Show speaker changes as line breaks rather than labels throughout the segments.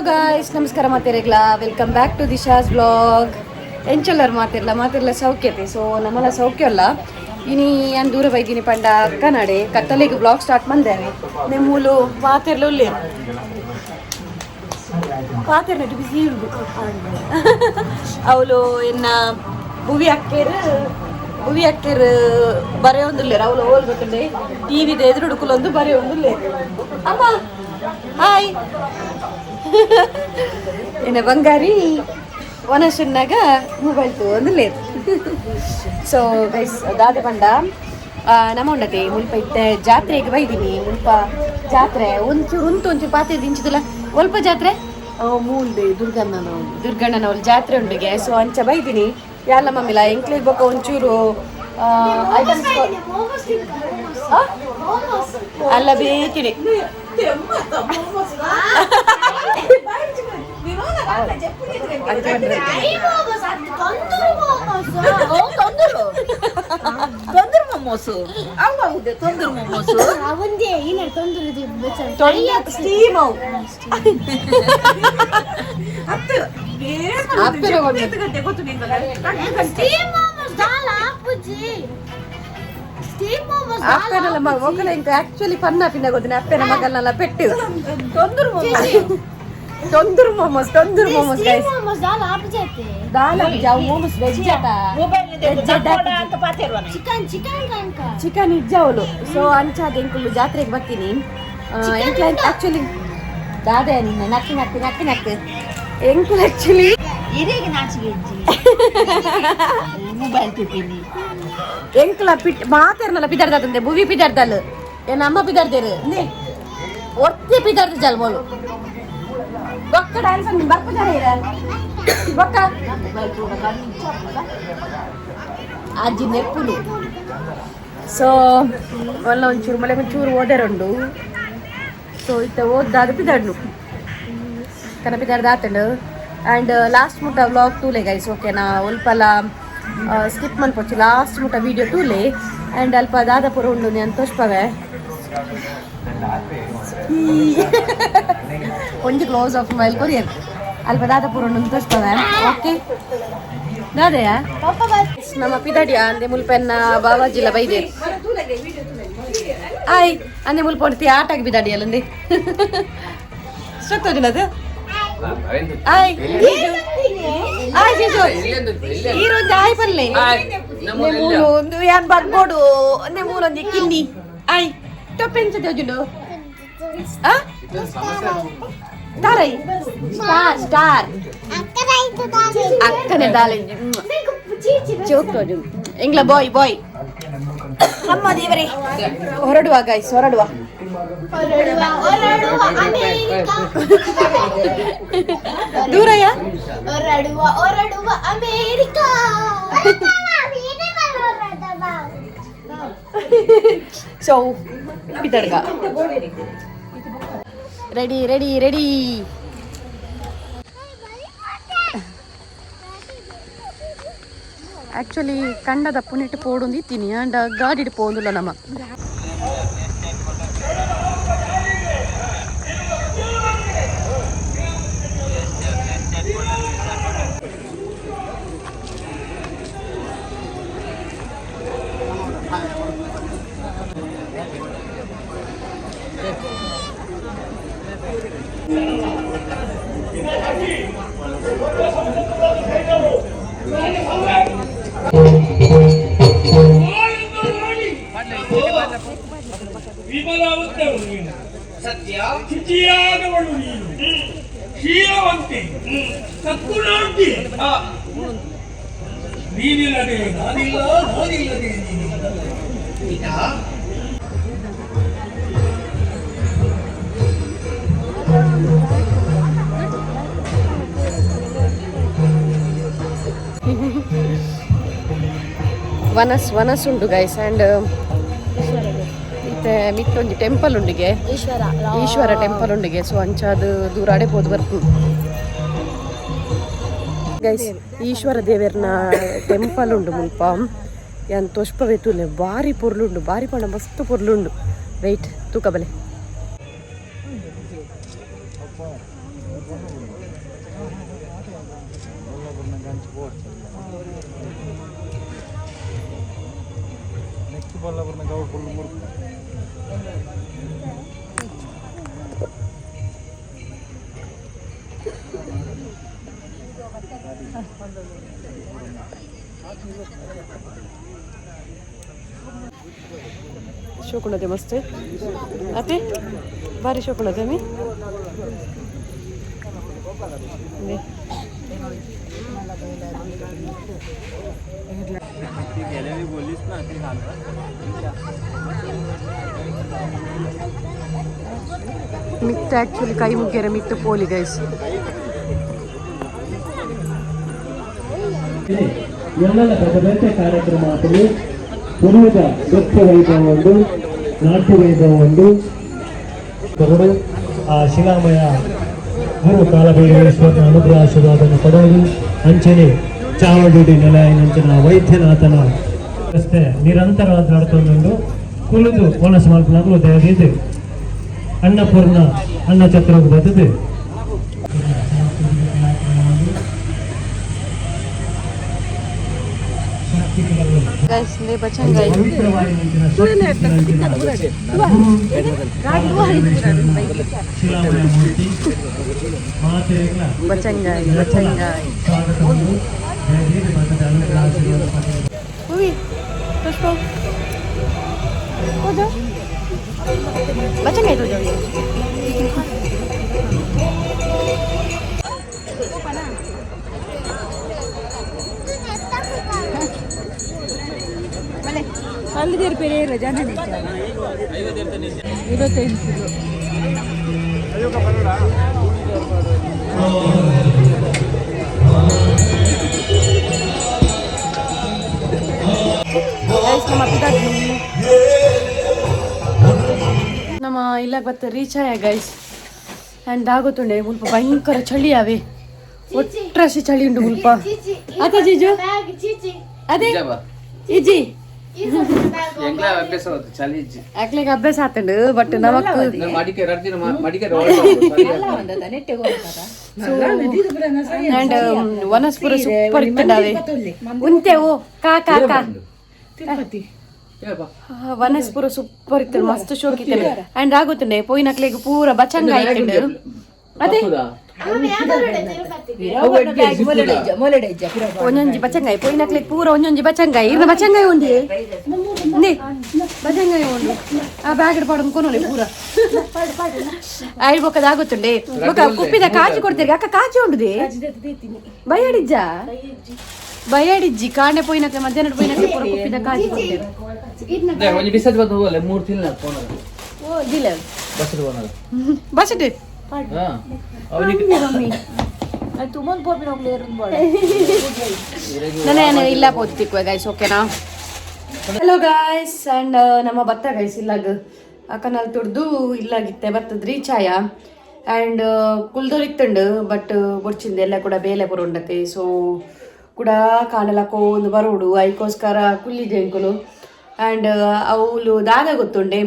guys ನಮಸ್ಕಾರ ಮಾತಿರಗ್ಲ welcome back to Disha's blog ಎಂಚಲ್ಲರು ಮಾತಿರ್ಲ ಸೌಖ್ಯತೆ ಸೊ ನಮ್ಮಲ್ಲ ಸೌಖ್ಯ ಅಲ್ಲ ಇನಿ ನಾನು ದೂರ ಬೈದಿನಿ ಪಂಡ ಕನ್ನಡೆ ಕತ್ತಲೆಗೆ ಬ್ಲಾಗ್ ಸ್ಟಾರ್ಟ್ ಮಂದೇವೆ ನಿಮ್ಮೂಲು ಮಾತಿರ್ಲ ಉಳ್ಳಿ ಪಾತಿರ್ನಟ್ಟು ಬಿಸಿ ಇರುದು ಅವಳು ಎನ್ನ ಭುವಿ ಅಕ್ಕೇರು ಬರೆಯೊಂದಿಲ್ಲ ಅವಳು ಹೋಲ್ಬೇಕಂದ್ರೆ ಟಿವಿದ ಎದುರು ಹುಡುಕಲೊಂದು ಬರೆಯೊಂದಿಲ್ಲ ಅಮ್ಮ ಹಾಯ್ ಏನ ಬಂಗಾರಿ ಒನಶನ್ನಾಗ ಮೊಬೈಲ್ ತೊಗೊಂದು ಲೇರು ಸೊ ಗೈಸ್ ದಾದೆ ಪಂಡ ನಮ್ಮ ಉಂಡತೆ ಮುಲ್ಪ ಇತ್ತೆ ಜಾತ್ರೆಗೆ ಬೈದೀನಿ ಮುಲ್ಪ ಜಾತ್ರೆ ಒಂಚೂರು ಪಾತೆ ದಿಂಚಿದಿಲ್ಲ ಸ್ವಲ್ಪ ಜಾತ್ರೆ ಮೂಲ್ದೆ ದುರ್ಗಣ್ಣನವಳು ಜಾತ್ರೆ ಉಂಡಿಗೆ ಸೊ ಅಂಚ ಬೈದೀನಿ ಯಾಲ ಮಮ್ಮಿಲ್ಲ ಎಂಕ್ಲಿಗೆ ಬೇಕು ಒಂಚೂರು ಐಟಮ್ಸ್ ಅಲ್ಲ ಬೇಕಿನಿ ಆಕ್ಚುಲಿ ಪನ್ನ ಪಿನ್ನ ಗೊತ್ತಿನ ಅಪ್ಪನ ಮಗಲ್ನೆಲ್ಲ ಪೆಟ್ಟು ತೊಂದರು ಮೊಮೋಸ್ ಚಿಕನ್ ಇಜ್ಜವಳು ಸೊ ಅಂಚಾದ ಎಂಕುಲು ಜಾತ್ರೆಗೆ ಬರ್ತೀನಿ ಆಕ್ಚುಲಿ ದಾದೆ ನಿನ್ನ ನಕ್ಕಿ ಎಂಕುಲು ಆಕ್ಚುಲಿ ಎಂಕುಲ ಮಾತಾರ್ನಲ್ಲ ಪಿದಾರ್ದಂದೆ ಭುವಿ ಪಿದಾರ್ದಲ್ ಏನ ಅಮ್ಮ ಪಿದಾರ್ದೇರು ಒತ್ತೆ ಪಿದಾರ್ದ ಜಲ್ಮೋಲು ಬೊಕ್ಕ ಡ್ಯಾನ್ಸ್ ಬರ್ಪ ಜನ ಇರ ಬೊಕ್ಕ ಅಜ್ಜಿ ನೆಪ್ಪುಲು ಸೊ ಒಲ್ಲ ಒಂಚೂರು ಮಳೆ ಒಂಚೂರು ಓದರುಂಡು ಸೊ ಇತ್ತ ಓದ್ದಾದ ಪಿದಾಡ್ನು ಕನ ಪಿದಾರ್ದ ಆತಂಡು ಆ್ಯಂಡ್ ಲಾಸ್ಟ್ ಮುಟ್ಟ ವ್ಲಾಗ್ ತೂಲೆ ಗೈಸ್ ಓಕೆನಾ ಒಲ್ಪಲ ಸ್ಕಿಪ್ ಮನ್ಪೊಚ್ಚು ಲಾಸ್ಟ್ ಮುಟ್ಟ ವೀಡಿಯೋ ತೂಲೆ ಆ್ಯಂಡ್ ಅಲ್ಪ ದಾದ ಪುರ ಉಂಡು ನಾನು ತೋರಿಸ್ಪವೆ ಒಂಜಿ ಕ್ಲೋಸ್ ಆಫ್ ಮೊಬೈಲ್ ಕೊರಿಯರ್ ಅಲ್ಪ ದಾದ ಪುರ ಉಂಡು ತೋರಿಸ್ಪವೆ ಓಕೆ ದಾದೆಯಾ ನಮ್ಮ ಪಿದಾಡಿಯಾ ಅಂದೆ ಮುಲ್ಪೆನ್ನ ಬಾವಾಜಿಲ್ಲ ಬೈದೆ ಆಯ್ ಅಂದೆ ಮುಲ್ಪ ಹೊಡ್ತಿ ಆಟಾಗಿ ಬಿದಾಡಿ ಅಲ್ಲಂದೆ ಸತ್ತೋದಿನದು ಆಯ್ ಆಯ್ ಜೀಜು ಈರೊಂದು ಆಯ್ ಬಲ್ಲೆ ಮೂಲು ಒಂದು ಯಾನ್ ಬರ್ಬೋಡು ಅಂದೆ ಮೂಲೊಂದು ಕಿನ್ನಿ ಆಯ್ ಟೊಪ್ಪೆಂಚದೋಜುಂಡು ಆ ತಾರೈ ಸ್ಟಾರ್ ಅಕ್ಕನೆ ದಾಲೆಂಜಿ ಚೋಕ್ಟೋಜು ಎಂಗ್ಲ ಬಾಯ್ ಅಮ್ಮ ದೇವರೇ ಹೊರಡುವ ಗೈಸ್ ಹೊರಡುವ ದೂರಯ್ಯ ಹೊರಡುವ ಅಮೇರಿಕಾ ಸೊ ಪಿತರ್ಗ ರೆಡಿ ಆಕ್ಚುಲಿ ಕಂಡದ ಪುನಿಟ್ಟು ಪೋಡು ಇತ್ತೀನಿ ಅಂಡ್ ಗಾಡಿ ಪೋಂದಿಲ್ಲ ನಮ್ಮ
ಸತ್ಯ ಶುಚಿಯಾದವಳು ನೀನು ಶೀಲವಂತೆ ಸತ್ಗುಣಾಂತಿ ನೀನಿಲ್ಲದೆ ನಾನಿಲ್ಲದೆ ನೀನಿಲ್ಲ
ವನಸ್ ಉಂಟು ಗೈಸ್ ಆ್ಯಂಡ್ ಮತ್ತೆ ಮಿತ್ತೊಂದು ಟೆಂಪಲ್ ಉಂಡಿಗೆ ಈಶ್ವರ ಟೆಂಪಲ್ ಉಂಡಿಗೆ ಸೊ ಅಂಚಾದ ದೂರಾಡೆ ಹೋದ್ ಬರ್ತು ಗೈಸ್ ಈಶ್ವರ ದೇವರನ ಟೆಂಪಲ್ ಉಂಡು ಮುಲ್ಪ ಯಾನ್ ತೋಷ್ಪವೆತ್ತುಲೆ ಭಾರಿ ಪೊರ್ಲುಂಡು ಭಾರಿ ಪಂಡ ಮಸ್ತ್ ಪೊರ್ಲುಂಡು ವೆಯ್ಟ್ ತೂಕ ಬಲೆ शोकणते मस्त आते भारी शोकणते मी ಮಿಕ್ತ ಆಕ್ಚುಲಿ ಕೈ ಮುಗ್ಗೆರೆ ಮಿಕ್ತ ಪೋಲಿ ಗೈಸ್
ಎಲ್ಲ ಬೇರೆ ಕಾರ್ಯಕ್ರಮಗಳು ಪೂರ್ವದ ನೃತ್ಯ ವೈಭವ ಒಂದು ನಾಟ್ಯ ವೈಭವ ಒಂದು ಆ ಶಿಲಾಮಯ ಗುರು ಕಾಲಭೈರವೇಶ್ವರನ ಅನುಗ್ರಹ ಆಶೀರ್ವಾದವನ್ನು ಪಡೆಯಲು ಅಂಚನೆ ಚಾವಡಿ ನೆಲೆಯಂಚಿನ ವೈದ್ಯನಾಥನ ರಸ್ತೆ ನಿರಂತರವಾದ ನಡ್ಕೊಂಡು ಕುಳಿದು ಮನಸ್ಸು ಮಲ್ಪನಾಗಲು ದಯವಿದ್ದು ಅನ್ನಪೂರ್ಣ ಅನ್ನ ಚಕ್ರಕ್ಕೆ ಬರ್ತದೆ
guys ne bachangai bachangai uy pushpa kojo bachangai to jawi
ಅಲ್ಲಿದೇರು ಬೇರೆ ಜನ ಇವತ್ತೈದು
ನಮ್ಮ ಇಲ್ಲ ಬತ್ತ ರೀಚ್ ಆಯ ಗೈಸ್ ಆ್ಯಂಡ್ ಆಗುತ್ತುಂಡೆ ಮುಲ್ಪ ಭಯಂಕರ ಚಳಿ ಅವೆ ಒಟ್ರಾಸಿ ಚಳಿ ಉಂಟು ಮುಲ್ಪ ಅದೇ ಜೀಜು ಅದೇ ಇಜ್ಜಿ ಅಕ್ಲೆಗೆ ಅಭ್ಯಾಸ ಆತಂಡು ಬಟ್ ನಮಕ್ ಅಂಡ್ ವನಸ್ಪುರ ಸೂಪರ್ ಇತ್ತಂಡಾವೆ ಉಂತೆವು ಕಾ ಕಾ ಕಾ ವನಸ್ಪುರ ಸೂಪರ್ ಇತ್ತು ಮಸ್ತ್ ಶೋಕ್ ಇತ್ತು ಅಂಡ್ ಆಗುತ್ತಂಡೆ ಪೋಯಿನ ಅಕ್ಲೆಗೆ ಪೂರ ಬಚಂಗ ಆಯ್ತಂಡು ಅದೇ ಒಂಜೊಂಜಿ ಬಚಂಗಾಯಿ ಪೋಯಿನಕ್ಲೆಗ್ ಪೂರ ಒಂಜೊಂಜಿ ಬಚಂಗಾಯಿ ಇರ್ನ ಬಚಂಗಾಯಿ ಉಂಡಿ ನೇ ಬಚಂಗಾಯಿ ಉಂಡು ಆ ಬ್ಯಾಗ್ ಪಾಡೊಂದು ಕೊನೋಲೆ ಪೂರ ಆಯ್ಡ್ ಬೊಕ್ಕದ ಆಗುತ್ತುಂಡೆ ಬೊಕ್ಕ ಕುಪ್ಪಿದ ಕಾಚಿ ಕೊಡ್ತೀರಿ ಅಕ್ಕ ಕಾಚಿ ಉಂಡುದೆ ಬಯ್ಯಾಡಿಜ್ಜ ಬಯ್ಯಾಡಿಜ್ಜಿ ಕಾಂಡೆ ಪೋಯಿನಕ್ಲೆ ಮಧ್ಯಾಹ್ನ ಪೋಯಿನಕ್ಲೆ ಪೂರ ಕುಪ್ಪಿದ ಕಾಚಿ ಕೊಡ್ತೀರಿ ಬಸ್ಸಿಟ್ ನಾನು ಇಲ್ಲ ಪೋತಿಕ್ವ ಗೈಸ್ ಓಕೆನಾ ಹಲೋ ಗೈಸ್ ಅಂಡ್ ನಮ್ಮ ಭತ್ತ ಗೈಸ್ ಇಲ್ಲಾಗ ಅಕ್ಕನಲ್ಲಿ ತುಡ್ದು ಇಲ್ಲಾಗಿತ್ತೆ ಭತ್ತದ ರೀಚಾಯ ಆ್ಯಂಡ್ ಕುಲ್ದೋರ್ ಇತ್ತಂಡು ಬಟ್ ಬೊಡ್ಚಿಂದ ಎಲ್ಲ ಕೂಡ ಬೇಲೆ ಪುರ ಉಂಡತೆ ಸೊ ಕೂಡ ಕಾಣಲಕ್ಕೋ ಒಂದು ಬರೋಡು ಐಕೋಸ್ಕರ ಕುಲ್ಲಿದೆ ಅಂಕುಲು ಆ್ಯಂಡ್ ಅವಳು ದಾದ ಗೊತ್ತುಂಡೆ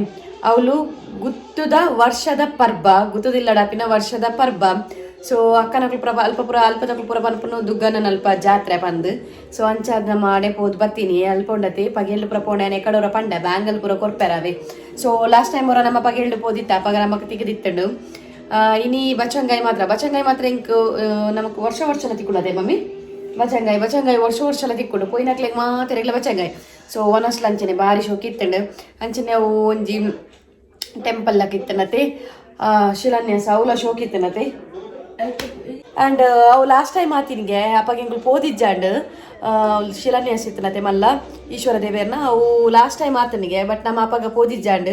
ಅವಳು ಗುತ್ತುದ ವರ್ಷದ ಪರ್ಬ ಗುತ್ತುದಿಲ್ಲ ಡಾಪಿನ ವರ್ಷದ ಪರ್ಬ ಸೊ ಅಕ್ಕನಕ್ಲು ಪುರ ಅಲ್ಪದಕ್ಲು ಪುರ ಪನ್ಪುನು ದುಗ್ಗನ ಅಲ್ಪ ಜಾತ್ರೆ ಬಂದು ಸೊ ಅಂಚಾದ ನಮ್ಮ ಆಡೆ ಪೋದು ಬತ್ತೀನಿ ಅಲ್ಪ ಉಂಡತಿ ಪಗೆಳ್ಳು ಪುರ ಪೋಣೆ ಕಡೋರ ಪಂಡ ಬ್ಯಾಂಗಲ್ ಪುರ ಕೊರ್ಪೆರವೆ ಸೊ ಲಾಸ್ಟ್ ಟೈಮ್ ಅವರ ನಮ್ಮ ಪಗೆಳ್ಳು ಪೋದಿತ್ತ ಪಗ ನಮಕ್ ತೆಗೆದಿತ್ತಂಡು ಇನಿ ಬಚಂಗಾಯಿ ಮಾತ್ರ ಇಂಕ್ ನಮಕ್ ವರ್ಷಲ ತಿಕ್ಕೊಳ್ಳದೆ ಮಮ್ಮಿ ಬಚಂಗಾಯಿ ವರ್ಷಲ ತಿಕ್ಕೊಂಡು ಪೋಯಿನಕ್ಲೆಗ್ ಮಾತ್ರ ರೆಗ್ಲ ಬಚಂಗಾಯಿ ಸೊ ಒನಸ್ಲ ಅಂಚನೆ ಭಾರಿ ಶೋಕ್ ಇತ್ತಂಡು ಅಂಚನೆ ಅವು ಒಂಜಿ ಟೆಂಪಲ್ ಕಿತ್ತನತೆ ಶಿಲಾನ್ಯಾಸ ಅವಳ ಶೋಕ್ ಇತ್ತನತೆ ಆ್ಯಂಡ್ ಅವು ಲಾಸ್ಟ್ ಟೈಮ್ ಆತಿನಿಗೆ ಅಪ್ಪಗೆ ಎಂಗಳು ಪೋದಿಜ್ಜಾಂಡ್ ಶಿಲಾನ್ಯಾಸ ಇತ್ತನತೆ ಮಲ್ಲ ಈಶ್ವರ ದೇವಿಯರ್ನ ಅವು ಲಾಸ್ಟ್ ಟೈಮ್ ಆತನಿಗೆ ಬಟ್ ನಮ್ಮ ಅಪ್ಪಗ ಪೋದಿಜ್ಜಾಂಡ್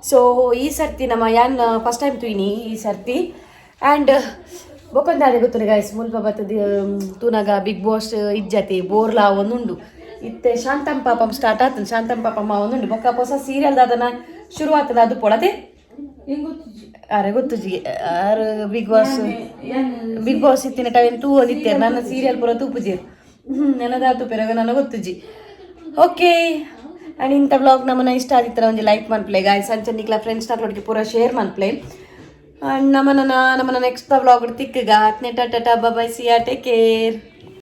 ಸೊ ಈ ಸರ್ತಿ ನಮ್ಮ ಯಾನ್ ಫಸ್ಟ್ ಟೈಮ್ ತುಯಿನಿ ಈ ಸರ್ತಿ ಆ್ಯಂಡ್ ಬೊಕೊಂದಾದೆ ಗೊತ್ತು ಗೈಸ್ ಮುಲ್ಪ ಬತ್ತದ ತೂನಾಗ ಬಿಗ್ ಬಾಸ್ ಇಜ್ಜತಿ ಬೋರ್ಲಾ ಒಂದುಂಡು ಇತ್ತೆ ಶಾಂತಂ ಪಾಪಂ ಸ್ಟಾರ್ಟ್ ಆತನ ಶಾಂತಂ ಪಾಪಮ್ಮ ಒಂದುಂಡು ಬೊಕ್ಕ ಹೊಸ ಸೀರಿಯಲ್ ದಾದನ ಶುರು ಆಗ್ತದ ಅದು ಪೊಳದೆ ಅರೆ ಗೊತ್ತುಜಿ ಆರು ಬಿಗ್ ಬಾಸ್ ಇತ್ತಿನ ಟೈಮ್ ತೂ ಓದಿತ್ತೆ ನನ್ನ ಸೀರಿಯಲ್ ಪೂರ ತೂಪುಜೀರ್ ನನದಾತು ಪೆರಗ ನನಗೆ ಗೊತ್ತುಜಿ ಓಕೆ ಆ್ಯಂಡ್ ಇಂಥ ಬ್ಲಾಗ್ ನಮ್ಮನ್ನ ಇಷ್ಟ ಆದಿತ್ತರ ಒಂದು ಲೈಕ್ ಮನ್ಪ್ಲೆ ಗಾಯ್ಸ್ ಅಂಚನಿಕ್ಲ ಫ್ರೆಂಡ್ಸ್ ನಾಟ್ಲೊಟ್ಟಿಗೆ ಪೂರ ಶೇರ್ ಮನ್ಪ್ಲೆ ಆ್ಯಂಡ್ ನಮ್ಮನ್ನ ನೆಕ್ಸ್ಟ್ ಬ್ಲಾಗ್ ತಿಕ್ಕಗ ಹತ್ತನೇ ಟಾಟಾ ಬಾಯ್ ಸಿಯಾ ಟೇಕ್ ಕೇರ್